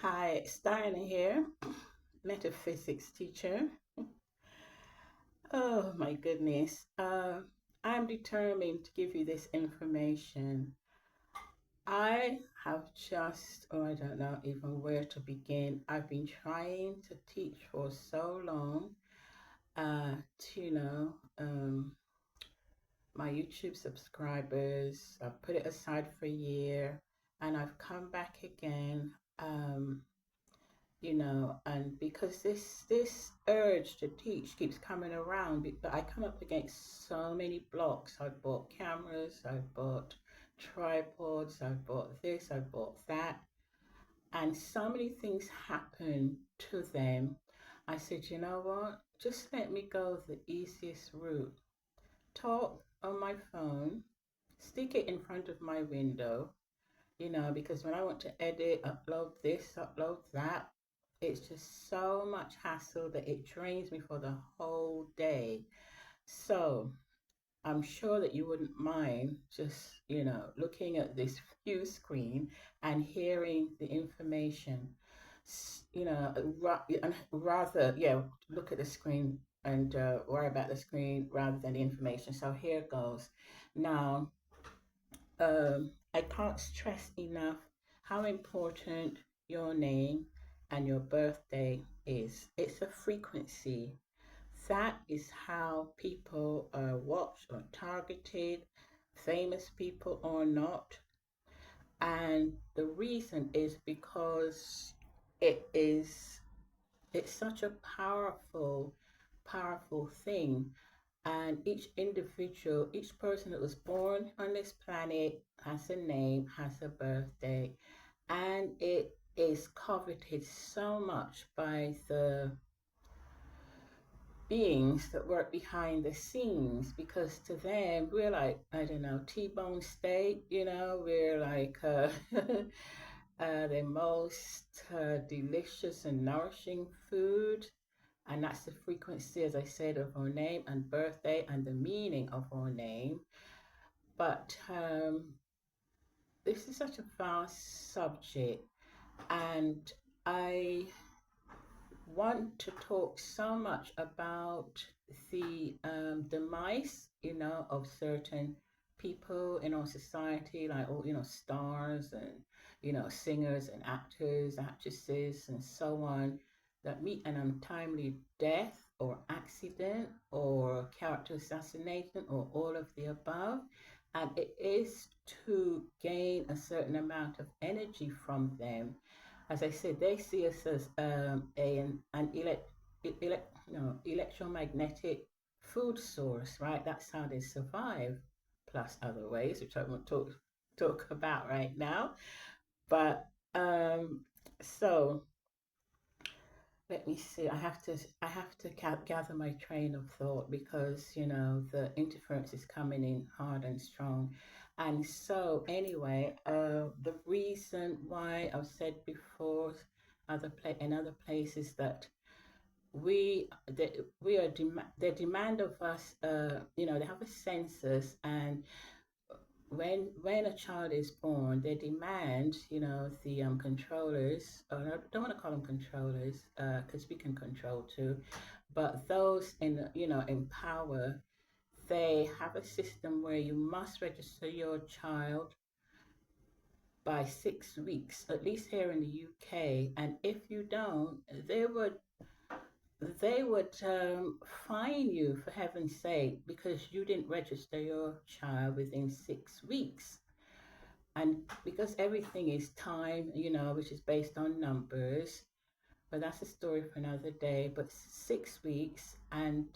Hi, it's Diana here, metaphysics teacher. Oh my goodness. I'm determined to give you this information. I have just, oh, I don't know even where to begin. I've been trying to teach for so long, to, my YouTube subscribers. I've put it aside for a year and I've come back again. Um, and because this urge to teach keeps coming around, but I come up against so many blocks. I've bought cameras, I've bought tripods, I've bought this, I've bought that, and so many things happen to them. I said, you know what? Just let me go the easiest route. Talk on my phone, stick it in front of my window, because when I want to edit, upload this, upload that, it's just so much hassle that it drains me for the whole day. So I'm sure that you wouldn't mind just, looking at this view screen and hearing the information. And rather, yeah, look at the screen and worry about the screen rather than the information. So here goes. Now, I can't stress enough how important your name and your birthday is. It's a frequency. That is how people are watched or targeted, famous people or not. And the reason is because it is it's such a powerful thing. And each individual, each person that was born on this planet has a name, has a birthday, and it is coveted so much by the beings that work behind the scenes, because to them we're like, I don't know, T-bone steak, we're like the most delicious and nourishing food. And that's the frequency, as I said, of our name and birthday and the meaning of our name. But this is such a vast subject, and I want to talk so much about the demise, of certain people in our society, like all, stars and, singers and actors, actresses, and so on, that meet an untimely death or accident or character assassination or all of the above. And it is to gain a certain amount of energy from them. As I said, they see us as electromagnetic food source, right? That's how they survive, plus other ways, which I won't talk about right now. But so let me see. I have to gather my train of thought, because the interference is coming in hard and strong. And so anyway, the reason why I've said before, in other places, that we are the demand of us. They have a census, and when a child is born, they demand, the controllers, or I don't want to call them controllers, because we can control too, but those in power, they have a system where you must register your child by 6 weeks, at least here in the UK. And if you don't, they would fine you, for heaven's sake, because you didn't register your child within 6 weeks. And because everything is time, which is based on numbers, but that's a story for another day. But 6 weeks, and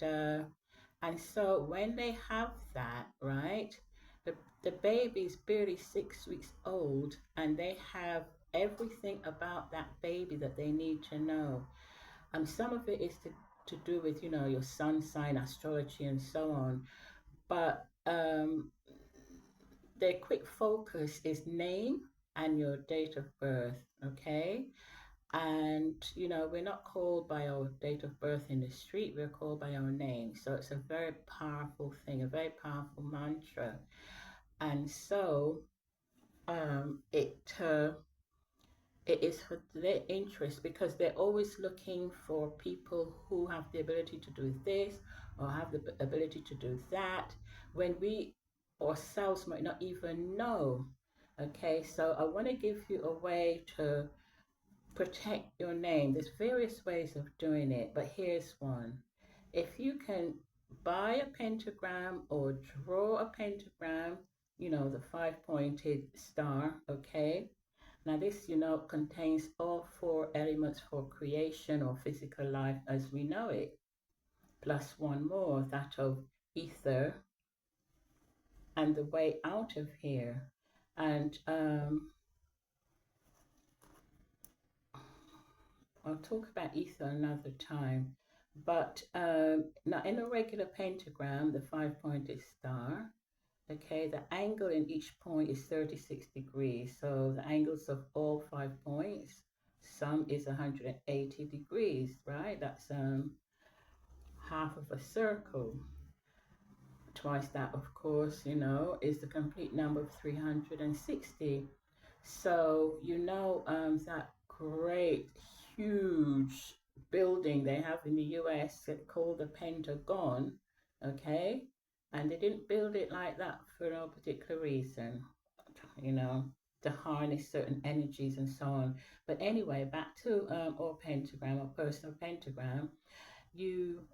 so when they have that, right, the baby is barely 6 weeks old, and they have everything about that baby that they need to know. And some of it is to do with, your sun sign, astrology, and so on. But their quick focus is name and your date of birth, okay? And, we're not called by our date of birth in the street, we're called by our name. So it's a very powerful thing, a very powerful mantra. And so it it is for their interest because they're always looking for people who have the ability to do this or have the ability to do that when we ourselves might not even know. Okay, so I want to give you a way to protect your name. There's various ways of doing it, but here's one. If you can buy a pentagram or draw a pentagram, you know, the five-pointed star, okay? Now this, you know, contains all four elements for creation or physical life as we know it, plus one more, that of ether and the way out of here. And I'll talk about ether another time. But now in a regular pentagram, the five-pointed star, okay, the angle in each point is 36 degrees. So the angles of all 5 points, sum is 180 degrees, right? That's half of a circle. Twice that, of course, you know, is the complete number of 360. So, you know, that great, huge building they have in the US called the Pentagon, okay? And they didn't build it like that for no particular reason, you know, to harness certain energies and so on. But anyway, back to our pentagram, our personal pentagram, you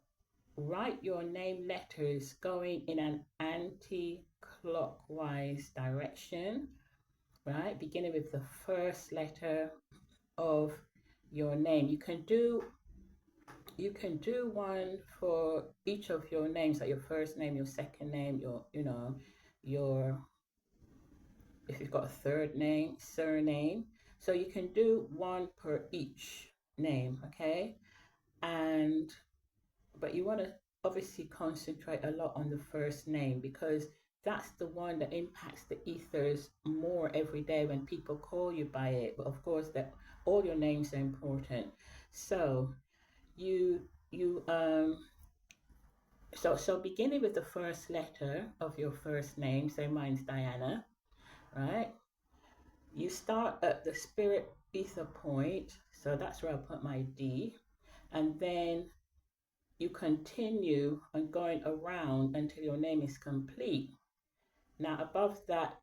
write your name letters going in an anti-clockwise direction, right? Beginning with the first letter of your name. You can do one for each of your names, like your first name, your second name, your, you know, your, if you've got a third name, surname. So you can do one per each name, okay? And but you want to obviously concentrate a lot on the first name because that's the one that impacts the ethers more every day when people call you by it. But of course, that all your names are important. So you you so beginning with the first letter of your first name, say mine's Diana, right? You start at the spirit ether point, so that's where I'll put my D, and then you continue on going around until your name is complete. Now above that,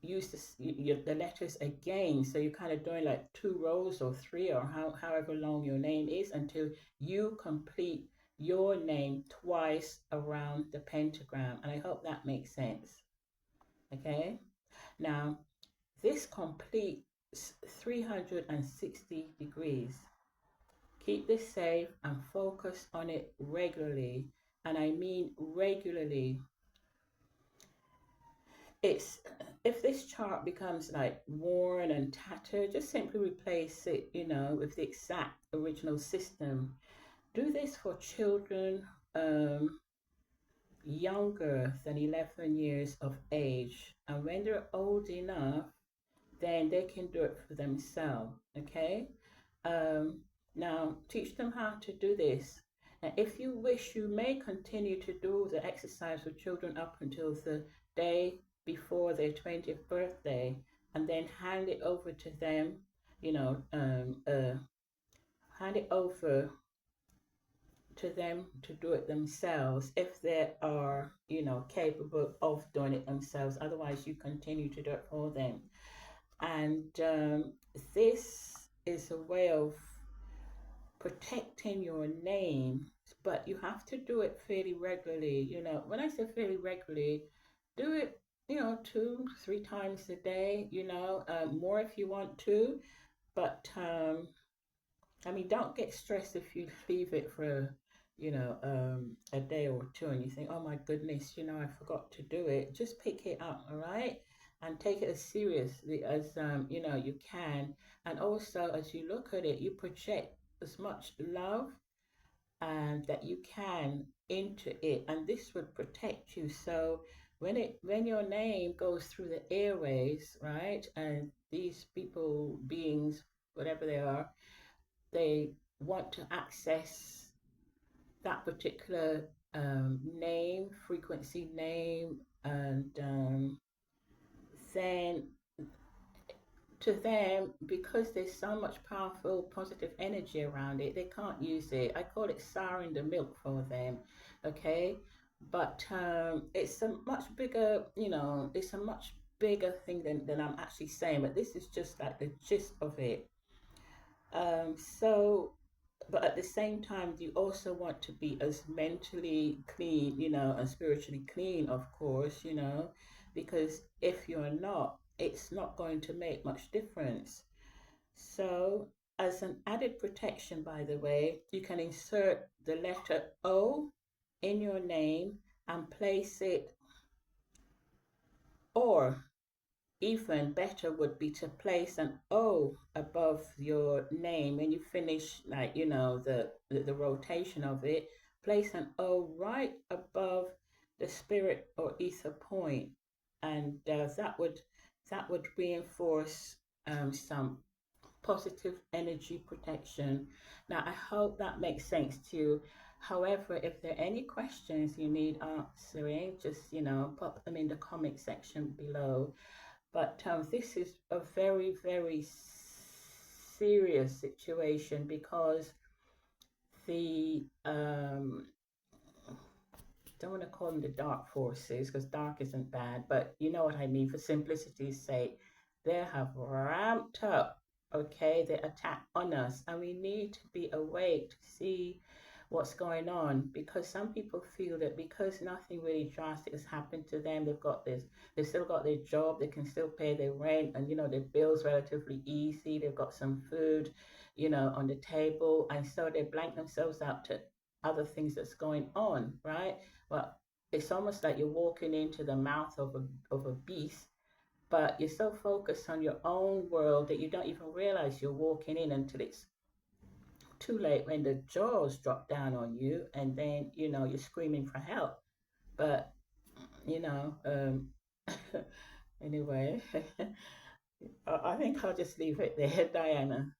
use the letters again. So you're kind of doing like two rows or three or however long your name is until you complete your name twice around the pentagram. And I hope that makes sense. Okay. Now this completes 360 degrees. Keep this safe and focus on it regularly. And I mean regularly. It's if this chart becomes like worn and tattered, just simply replace it, you know, with the exact original system. Do this for children younger than 11 years of age. And when they're old enough, then they can do it for themselves. Okay. Um, Now teach them how to do this. And if you wish, you may continue to do the exercise with children up until the day before their 20th birthday and then hand it over to them, you know, hand it over to them to do it themselves if they are, you know, capable of doing it themselves. Otherwise, you continue to do it for them. And this is a way of protecting your name, but you have to do it fairly regularly. You know, when I say fairly regularly, do it, you know, 2, 3 times a day, you know, more if you want to. But I mean, don't get stressed if you leave it for, you know, a day or two and you think, oh my goodness, you know, I forgot to do it. Just pick it up, all right? And take it as seriously as, you know, you can. And also, as you look at it, you project as much love and that you can into it, and this would protect you. So when your name goes through the airways, right, and these people, beings, whatever they are, they want to access that particular name, frequency name, and then to them, because there's so much powerful positive energy around it, they can't use it. I call it souring the milk for them. Okay. But it's a much bigger, it's a much bigger thing than I'm actually saying, but this is just like the gist of it. So, but at the same time, you also want to be as mentally clean, and spiritually clean, of course, because if you're not, it's not going to make much difference. So, as an added protection, by the way, you can insert the letter O in your name and place it, or even better would be to place an O above your name when you finish, like, the rotation of it. Place an O right above the spirit or ether point, and that would reinforce some positive energy protection. Now, I hope that makes sense to you. However, if there are any questions you need answering, just pop them in the comment section below. But this is a very, very serious situation, because the don't want to call them the dark forces, because dark isn't bad, but you know what I mean, for simplicity's sake, they have ramped up, okay, the attack on us, and we need to be awake to see what's going on, because some people feel that because nothing really drastic has happened to them, they've still got their job, they can still pay their rent, and their bills relatively easy, they've got some food, on the table, and so they blank themselves out to other things that's going on, right? Well, it's almost like you're walking into the mouth of a beast, but you're so focused on your own world that you don't even realize you're walking in until it's too late, when the jaws drop down on you, and then you're screaming for help. But you know um anyway, I think I'll just leave it there. Diana.